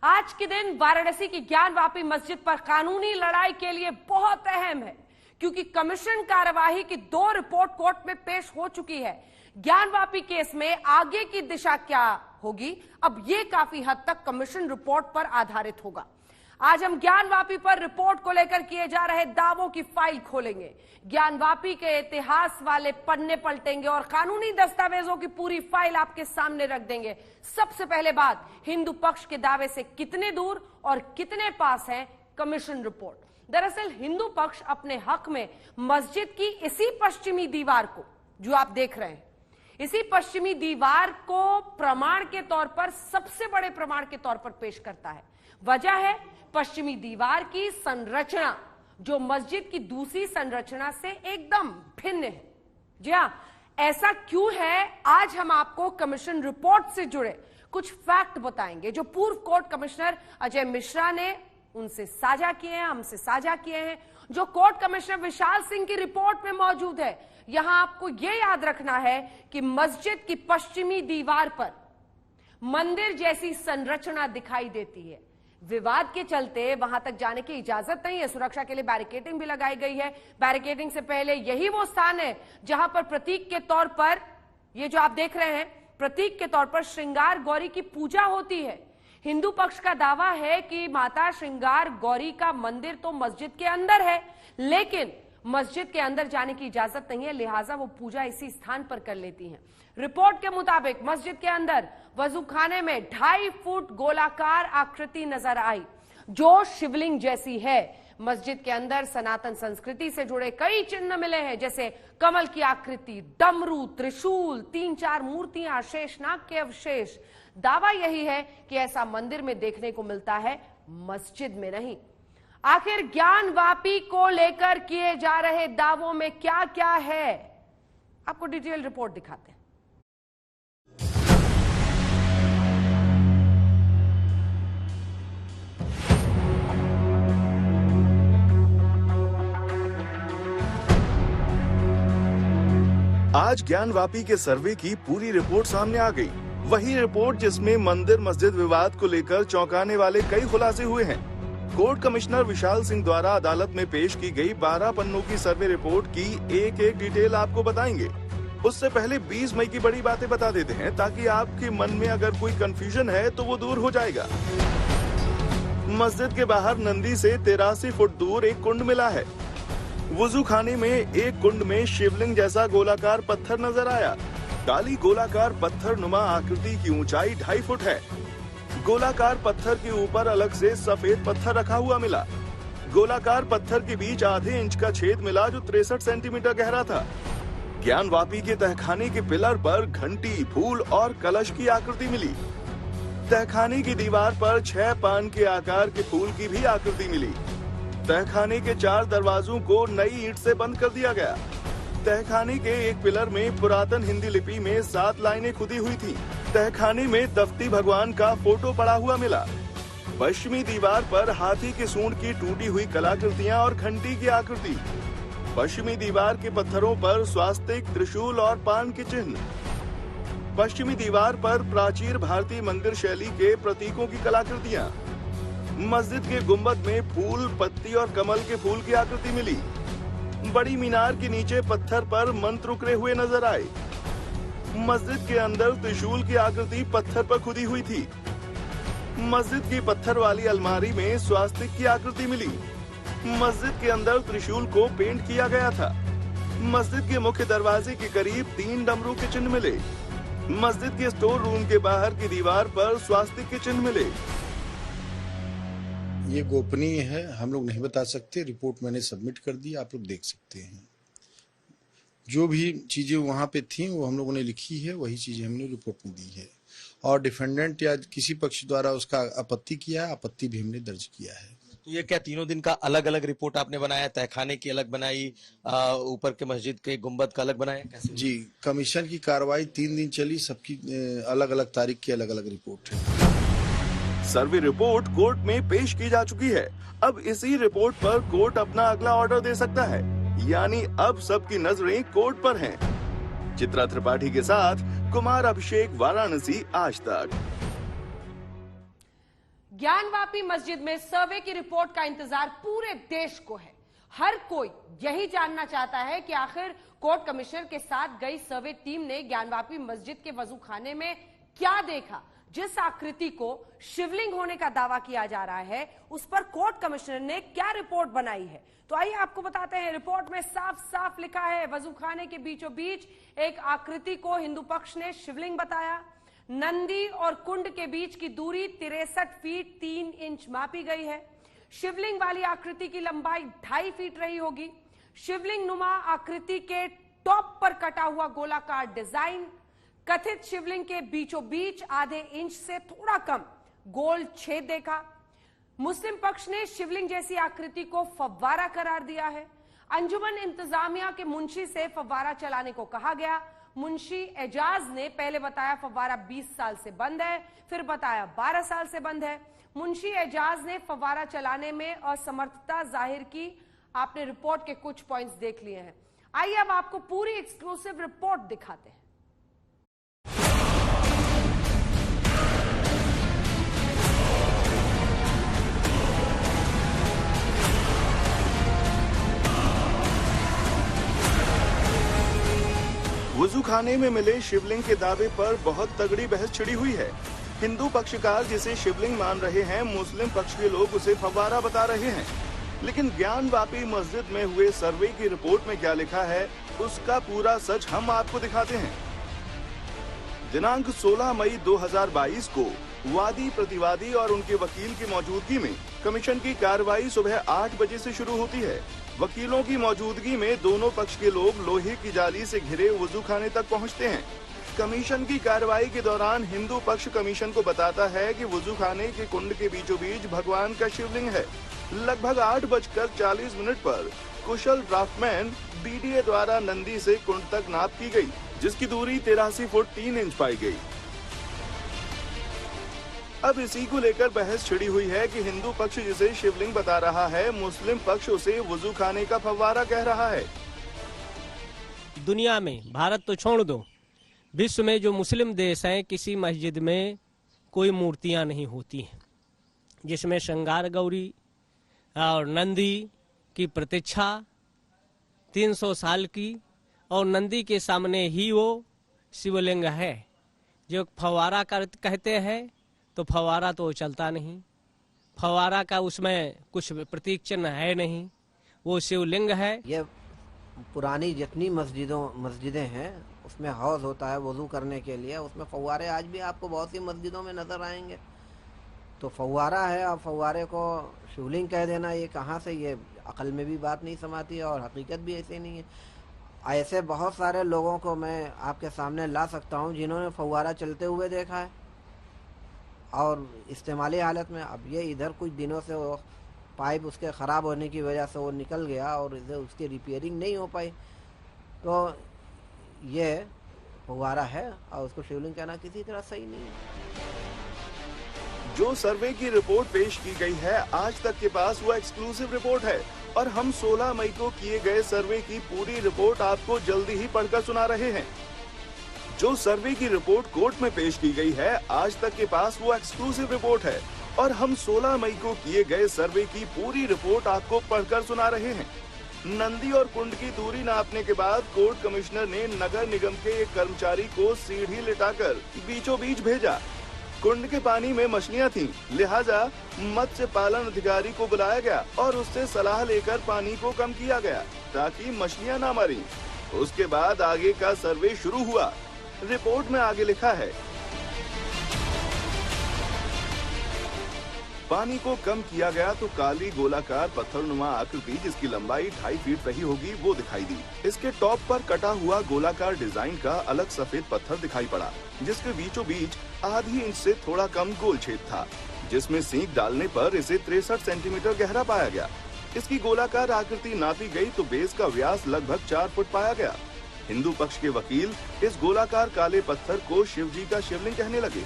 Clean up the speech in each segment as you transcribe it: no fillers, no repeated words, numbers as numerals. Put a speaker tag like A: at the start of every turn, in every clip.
A: आज के दिन वाराणसी की ज्ञानवापी मस्जिद पर कानूनी लड़ाई के लिए बहुत अहम है, क्योंकि कमीशन कार्यवाही की 2 रिपोर्ट कोर्ट में पेश हो चुकी है। ज्ञानवापी केस में आगे की दिशा क्या होगी, अब यह काफी हद तक कमीशन रिपोर्ट पर आधारित होगा। आज हम ज्ञानवापी पर रिपोर्ट को लेकर किए जा रहे दावों की फाइल खोलेंगे, ज्ञानवापी के इतिहास वाले पन्ने पलटेंगे और कानूनी दस्तावेजों की पूरी फाइल आपके सामने रख देंगे। सबसे पहले बात, हिंदू पक्ष के दावे से कितने दूर और कितने पास है कमीशन रिपोर्ट। दरअसल हिंदू पक्ष अपने हक में मस्जिद की इसी पश्चिमी दीवार को, जो आप देख रहे हैं, इसी पश्चिमी दीवार को प्रमाण के तौर पर, सबसे बड़े प्रमाण के तौर पर पेश करता है। वजह है पश्चिमी दीवार की संरचना, जो मस्जिद की दूसरी संरचना से एकदम भिन्न है। जी हां, ऐसा क्यों है, आज हम आपको कमीशन रिपोर्ट से जुड़े कुछ फैक्ट बताएंगे, जो पूर्व कोर्ट कमिश्नर अजय मिश्रा ने उनसे साझा किए हैं, हमसे साझा किए हैं, जो कोर्ट कमिश्नर विशाल सिंह की रिपोर्ट में मौजूद है। यहां आपको यह याद रखना है कि मस्जिद की पश्चिमी दीवार पर मंदिर जैसी संरचना दिखाई देती है। विवाद के चलते वहां तक जाने की इजाजत नहीं है, सुरक्षा के लिए बैरिकेडिंग भी लगाई गई है। बैरिकेडिंग से पहले यही वो स्थान है जहां पर प्रतीक के तौर पर, ये जो आप देख रहे हैं, प्रतीक के तौर पर श्रृंगार गौरी की पूजा होती है। हिंदू पक्ष का दावा है कि माता श्रृंगार गौरी का मंदिर तो मस्जिद के अंदर है, लेकिन मस्जिद के अंदर जाने की इजाजत नहीं है, लिहाजा वो पूजा इसी स्थान पर कर लेती हैं। रिपोर्ट के मुताबिक मस्जिद के अंदर वजूखाने में 2.5 फुट गोलाकार आकृति नजर आई, जो शिवलिंग जैसी है। मस्जिद के अंदर सनातन संस्कृति से जुड़े कई चिन्ह मिले हैं, जैसे कमल की आकृति, डमरू, त्रिशूल, 3-4 मूर्तियां, शेषनाग के अवशेष। दावा यही है कि ऐसा मंदिर में देखने को मिलता है, मस्जिद में नहीं। आखिर ज्ञानवापी को लेकर किए जा रहे दावों में क्या क्या है, आपको डिटेल रिपोर्ट दिखाते हैं।
B: आज ज्ञानवापी के सर्वे की पूरी रिपोर्ट सामने आ गई। वही रिपोर्ट जिसमें मंदिर मस्जिद विवाद को लेकर चौंकाने वाले कई खुलासे हुए हैं। कोर्ट कमिश्नर विशाल सिंह द्वारा अदालत में पेश की गई 12 पन्नों की सर्वे रिपोर्ट की एक एक डिटेल आपको बताएंगे। उससे पहले 20 मई की बड़ी बातें बता देते हैं, ताकि आपके मन में अगर कोई कंफ्यूजन है तो वो दूर हो जाएगा। मस्जिद के बाहर नंदी से 83 फुट दूर एक कुंड मिला है। वुजू खाने में एक कुंड में शिवलिंग जैसा गोलाकार पत्थर नजर आया। काली गोलाकार पत्थर नुमा आकृति की ऊंचाई 2.5 फुट है। गोलाकार पत्थर के ऊपर अलग से सफेद पत्थर रखा हुआ मिला। गोलाकार पत्थर के बीच आधे इंच का छेद मिला, जो 63 सेंटीमीटर गहरा था। ज्ञानवापी के तहखाने के पिलर पर घंटी, फूल और कलश की आकृति मिली। तहखाने की दीवार पर 6 पान के आकार के फूल की भी आकृति मिली। तहखाने के 4 दरवाजों को नई ईंट से बंद कर दिया गया। तहखाने के एक पिलर में पुरातन हिंदी लिपि में 7 लाइनें खुदी हुई थीं। तहखाने में दफ्ती भगवान का फोटो पड़ा हुआ मिला। पश्चिमी दीवार पर हाथी के सूंड की टूटी हुई कलाकृतियां और घंटी की आकृति। पश्चिमी दीवार के पत्थरों पर स्वास्तिक, त्रिशूल और पान के चिन्ह। पश्चिमी दीवार पर प्राचीन भारतीय मंदिर शैली के प्रतीकों की कलाकृतियां। मस्जिद के गुंबद में फूल, पत्ती और कमल के फूल की आकृति मिली। बड़ी मीनार के नीचे पत्थर पर मंत्र उकरे हुए नजर आए। मस्जिद के अंदर त्रिशूल की आकृति पत्थर पर खुदी हुई थी। मस्जिद की पत्थर वाली अलमारी में स्वास्तिक की आकृति मिली। मस्जिद के अंदर त्रिशूल को पेंट किया गया था। मस्जिद के मुख्य दरवाजे के करीब 3 डमरू के चिन्ह मिले। मस्जिद के स्टोर रूम के बाहर की दीवार पर स्वास्तिक के चिन्ह मिले।
C: ये गोपनीय है, हम लोग नहीं बता सकते। रिपोर्ट मैंने सबमिट कर दी, आप लोग देख सकते हैं। जो भी चीजें वहां पे थी वो हम लोगों ने लिखी है, वही चीजें हमने रिपोर्ट में दी है। और डिफेंडेंट या किसी पक्ष द्वारा उसका आपत्ति किया है, आपत्ति भी हमने दर्ज किया है।
D: तो ये क्या तीनों दिन का अलग अलग रिपोर्ट आपने बनाया? तहखाने की अलग बनाई, ऊपर के मस्जिद के गुंबद का अलग बनाया, कैसे?
C: जी, कमीशन की कार्रवाई 3 दिन चली, सबकी अलग अलग तारीख की अलग अलग रिपोर्ट है।
B: सर्वे रिपोर्ट कोर्ट में पेश की जा चुकी है। अब इसी रिपोर्ट पर कोर्ट अपना अगला ऑर्डर दे सकता है, यानी अब सबकी नजरें कोर्ट पर हैं। चित्रा त्रिपाठी के साथ कुमार अभिषेक, वाराणसी, आज तक।
A: ज्ञानवापी मस्जिद में सर्वे की रिपोर्ट का इंतजार पूरे देश को है। हर कोई यही जानना चाहता है कि आखिर कोर्ट कमिश्नर के साथ गई सर्वे टीम ने ज्ञानवापी मस्जिद के वजूखाने में क्या देखा। जिस आकृति को शिवलिंग होने का दावा किया जा रहा है, उस पर कोर्ट कमिश्नर ने क्या रिपोर्ट बनाई है, तो आइए आपको बताते हैं। रिपोर्ट में साफ साफ लिखा है, वजूखाने के बीचों बीच एक आकृति को हिंदू पक्ष ने शिवलिंग बताया। नंदी और कुंड के बीच की दूरी 63 फीट 3 इंच मापी गई है। शिवलिंग वाली आकृति की लंबाई 2.5 फीट रही होगी। शिवलिंग नुमा आकृति के टॉप पर कटा हुआ गोलाकार डिजाइन, कथित शिवलिंग के बीचों बीच आधे इंच से थोड़ा कम गोल छेद देखा। मुस्लिम पक्ष ने शिवलिंग जैसी आकृति को फव्वारा करार दिया है। अंजुमन इंतजामिया के मुंशी से फव्वारा चलाने को कहा गया। मुंशी एजाज ने पहले बताया फव्वारा 20 साल से बंद है, फिर बताया 12 साल से बंद है। मुंशी एजाज ने फव्वारा चलाने में असमर्थता जाहिर की। आपने रिपोर्ट के कुछ पॉइंट्स देख लिए हैं। आइए अब आपको पूरी एक्सक्लूसिव रिपोर्ट दिखाते हैं।
B: वजूखाने में मिले शिवलिंग के दावे पर बहुत तगड़ी बहस छिड़ी हुई है। हिंदू पक्षकार जिसे शिवलिंग मान रहे हैं, मुस्लिम पक्ष के लोग उसे फव्वारा बता रहे हैं। लेकिन ज्ञानवापी मस्जिद में हुए सर्वे की रिपोर्ट में क्या लिखा है, उसका पूरा सच हम आपको दिखाते हैं। दिनांक 16 मई 2022 को वादी प्रतिवादी और उनके वकील की मौजूदगी में कमीशन की कार्रवाई सुबह 8 बजे से शुरू होती है। वकीलों की मौजूदगी में दोनों पक्ष के लोग लोहे की जाली से घिरे वजूखाने तक पहुंचते हैं। कमीशन की कार्रवाई के दौरान हिंदू पक्ष कमीशन को बताता है कि वजूखाने के कुंड के बीचों बीच भगवान का शिवलिंग है। लगभग 8:40 पर कुशल ड्राफ्टमैन बीडीए द्वारा नंदी से कुंड तक नाप की गई, जिसकी दूरी 83 फुट 3 इंच पाई गई। अब इसी को लेकर बहस छिड़ी हुई है कि हिंदू पक्ष जिसे शिवलिंग बता रहा है, मुस्लिम पक्ष उसे वजूखाने का फव्वारा कह रहा है।
E: दुनिया में, भारत तो छोड़ दो, विश्व में जो मुस्लिम देश हैं, किसी मस्जिद में कोई मूर्तियां नहीं होती हैं जिसमें श्रृंगार गौरी और नंदी की प्रतीक्षा 300 साल की, और नंदी के सामने ही वो शिवलिंग है। जो फव्वारा कहते हैं, तो फव्वारा तो चलता नहीं, फव्वारा का उसमें कुछ प्रतीक चिन्ह है नहीं, वो शिवलिंग है।
F: ये पुरानी जितनी मस्जिदें हैं उसमें हौज होता है वजू करने के लिए, उसमें फव्वारे आज भी आपको बहुत सी मस्जिदों में नजर आएंगे। तो फव्वारा है और फव्वारे को शिवलिंग कह देना, ये कहाँ से, ये अकल में भी बात नहीं समाती है और हकीकत भी ऐसे नहीं है। ऐसे बहुत सारे लोगों को मैं आपके सामने ला सकता हूँ जिन्होंने फव्वारा चलते हुए देखा है और इस्तेमाली हालत में। अब ये इधर कुछ दिनों से वो पाइप उसके ख़राब होने की वजह से वो निकल गया और इधर उसकी रिपेयरिंग नहीं हो पाई, तो ये फव्वारा है और उसको शिवलिंग कहना किसी तरह सही नहीं है।
B: जो सर्वे की रिपोर्ट पेश की गई है, आज तक के पास वो एक्सक्लूसिव रिपोर्ट है और हम 16 मई को किए गए सर्वे की पूरी रिपोर्ट आपको जल्दी ही पढ़कर सुना रहे हैं। जो सर्वे की रिपोर्ट कोर्ट में पेश की गई है, आज तक के पास वो एक्सक्लूसिव रिपोर्ट है और हम 16 मई को किए गए सर्वे की पूरी रिपोर्ट आपको पढ़कर सुना रहे हैं। नंदी और कुंड की दूरी नापने के बाद कोर्ट कमिश्नर ने नगर निगम के एक कर्मचारी को सीढ़ी लिटाकर बीचों बीच भेजा। कुंड के पानी में मछलियां थीं, लिहाजा मत्स्य पालन अधिकारी को बुलाया गया और उससे सलाह लेकर पानी को कम किया गया ताकि मछलियां ना मरी। उसके बाद आगे का सर्वे शुरू हुआ। रिपोर्ट में आगे लिखा है, पानी को कम किया गया तो काली गोलाकार पत्थरनुमा आकृति जिसकी लंबाई 2.5 फीट रही होगी वो दिखाई दी। इसके टॉप पर कटा हुआ गोलाकार डिजाइन का अलग सफेद पत्थर दिखाई पड़ा, जिसके बीचों बीच आधी इंच से थोड़ा कम गोल छेद था, जिसमें सींग डालने पर इसे 63 सेंटीमीटर गहरा पाया गया। इसकी गोलाकार आकृति नापी गई तो बेस का व्यास लगभग 4 फुट पाया गया। हिंदू पक्ष के वकील इस गोलाकार काले पत्थर को शिवजी का शिवलिंग कहने लगे।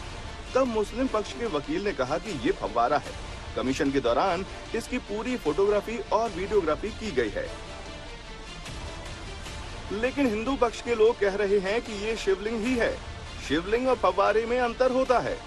B: तब मुस्लिम पक्ष के वकील ने कहा कि ये फव्वारा है। कमीशन के दौरान इसकी पूरी फोटोग्राफी और वीडियोग्राफी की गई है, लेकिन हिंदू पक्ष के लोग कह रहे हैं कि ये शिवलिंग ही है। शिवलिंग और फव्वारे में अंतर होता है।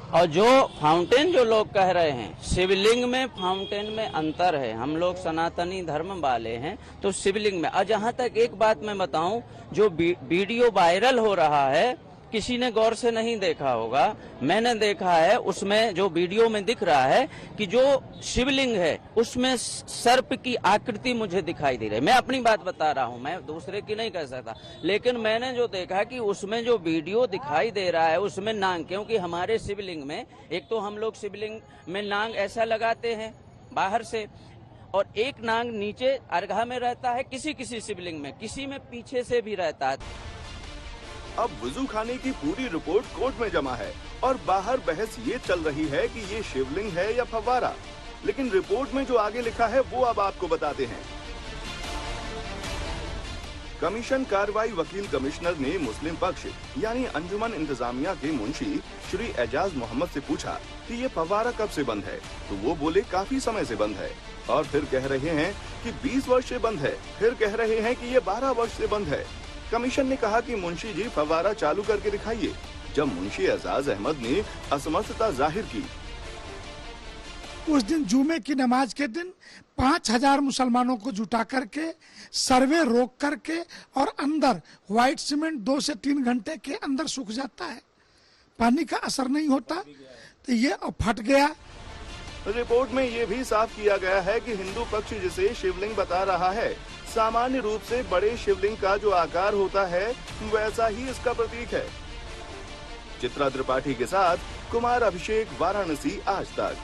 G: और जो फाउंटेन जो लोग कह रहे हैं, शिवलिंग में फाउंटेन में अंतर है। हम लोग सनातनी धर्म वाले हैं, तो शिवलिंग में। और जहाँ तक एक बात मैं बताऊं, जो वीडियो वायरल हो रहा है, किसी ने गौर से नहीं देखा होगा, मैंने देखा है। उसमें जो वीडियो में दिख रहा है कि जो शिवलिंग है उसमें सर्प की आकृति मुझे दिखाई दे रही है। मैं अपनी बात बता रहा हूं, मैं दूसरे की नहीं कह सकता, लेकिन मैंने जो देखा कि उसमें जो वीडियो दिखाई दे रहा है उसमें नांग, क्योंकि हमारे शिवलिंग में एक तो हम लोग शिवलिंग में नांग ऐसा लगाते हैं बाहर से, और एक नांग नीचे अर्घा में रहता है, किसी किसी शिवलिंग में, किसी में पीछे से भी रहता है।
B: अब वुजू खाने की पूरी रिपोर्ट कोर्ट में जमा है और बाहर बहस ये चल रही है कि ये शिवलिंग है या फव्वारा, लेकिन रिपोर्ट में जो आगे लिखा है वो अब आपको बताते हैं। कमीशन कार्रवाई वकील कमिश्नर ने मुस्लिम पक्ष यानी अंजुमन इंतजामिया के मुंशी श्री एजाज मोहम्मद से पूछा कि ये फव्वारा कब से बंद है, तो वो बोले काफी समय से बंद है, और फिर कह रहे हैं कि 20 वर्ष से बंद है, फिर कह रहे हैं कि ये 12 वर्ष से बंद है। कमीशन ने कहा कि मुंशी जी फव्वारा चालू करके दिखाइए, जब मुंशी एजाज अहमद ने असमर्थता जाहिर की।
H: उस दिन जुमे की नमाज के दिन 5000 मुसलमानों को जुटा करके सर्वे रोक करके और अंदर व्हाइट सीमेंट 2 से 3 घंटे के अंदर सूख जाता है, पानी का असर नहीं होता, तो ये फट गया।
B: रिपोर्ट में ये भी साफ किया गया है कि हिंदू पक्ष जिसे शिवलिंग बता रहा है, सामान्य रूप से बड़े शिवलिंग का जो आकार होता है वैसा ही इसका प्रतीक है। चित्रा त्रिपाठी के साथ कुमार अभिषेक, वाराणसी, आज तक।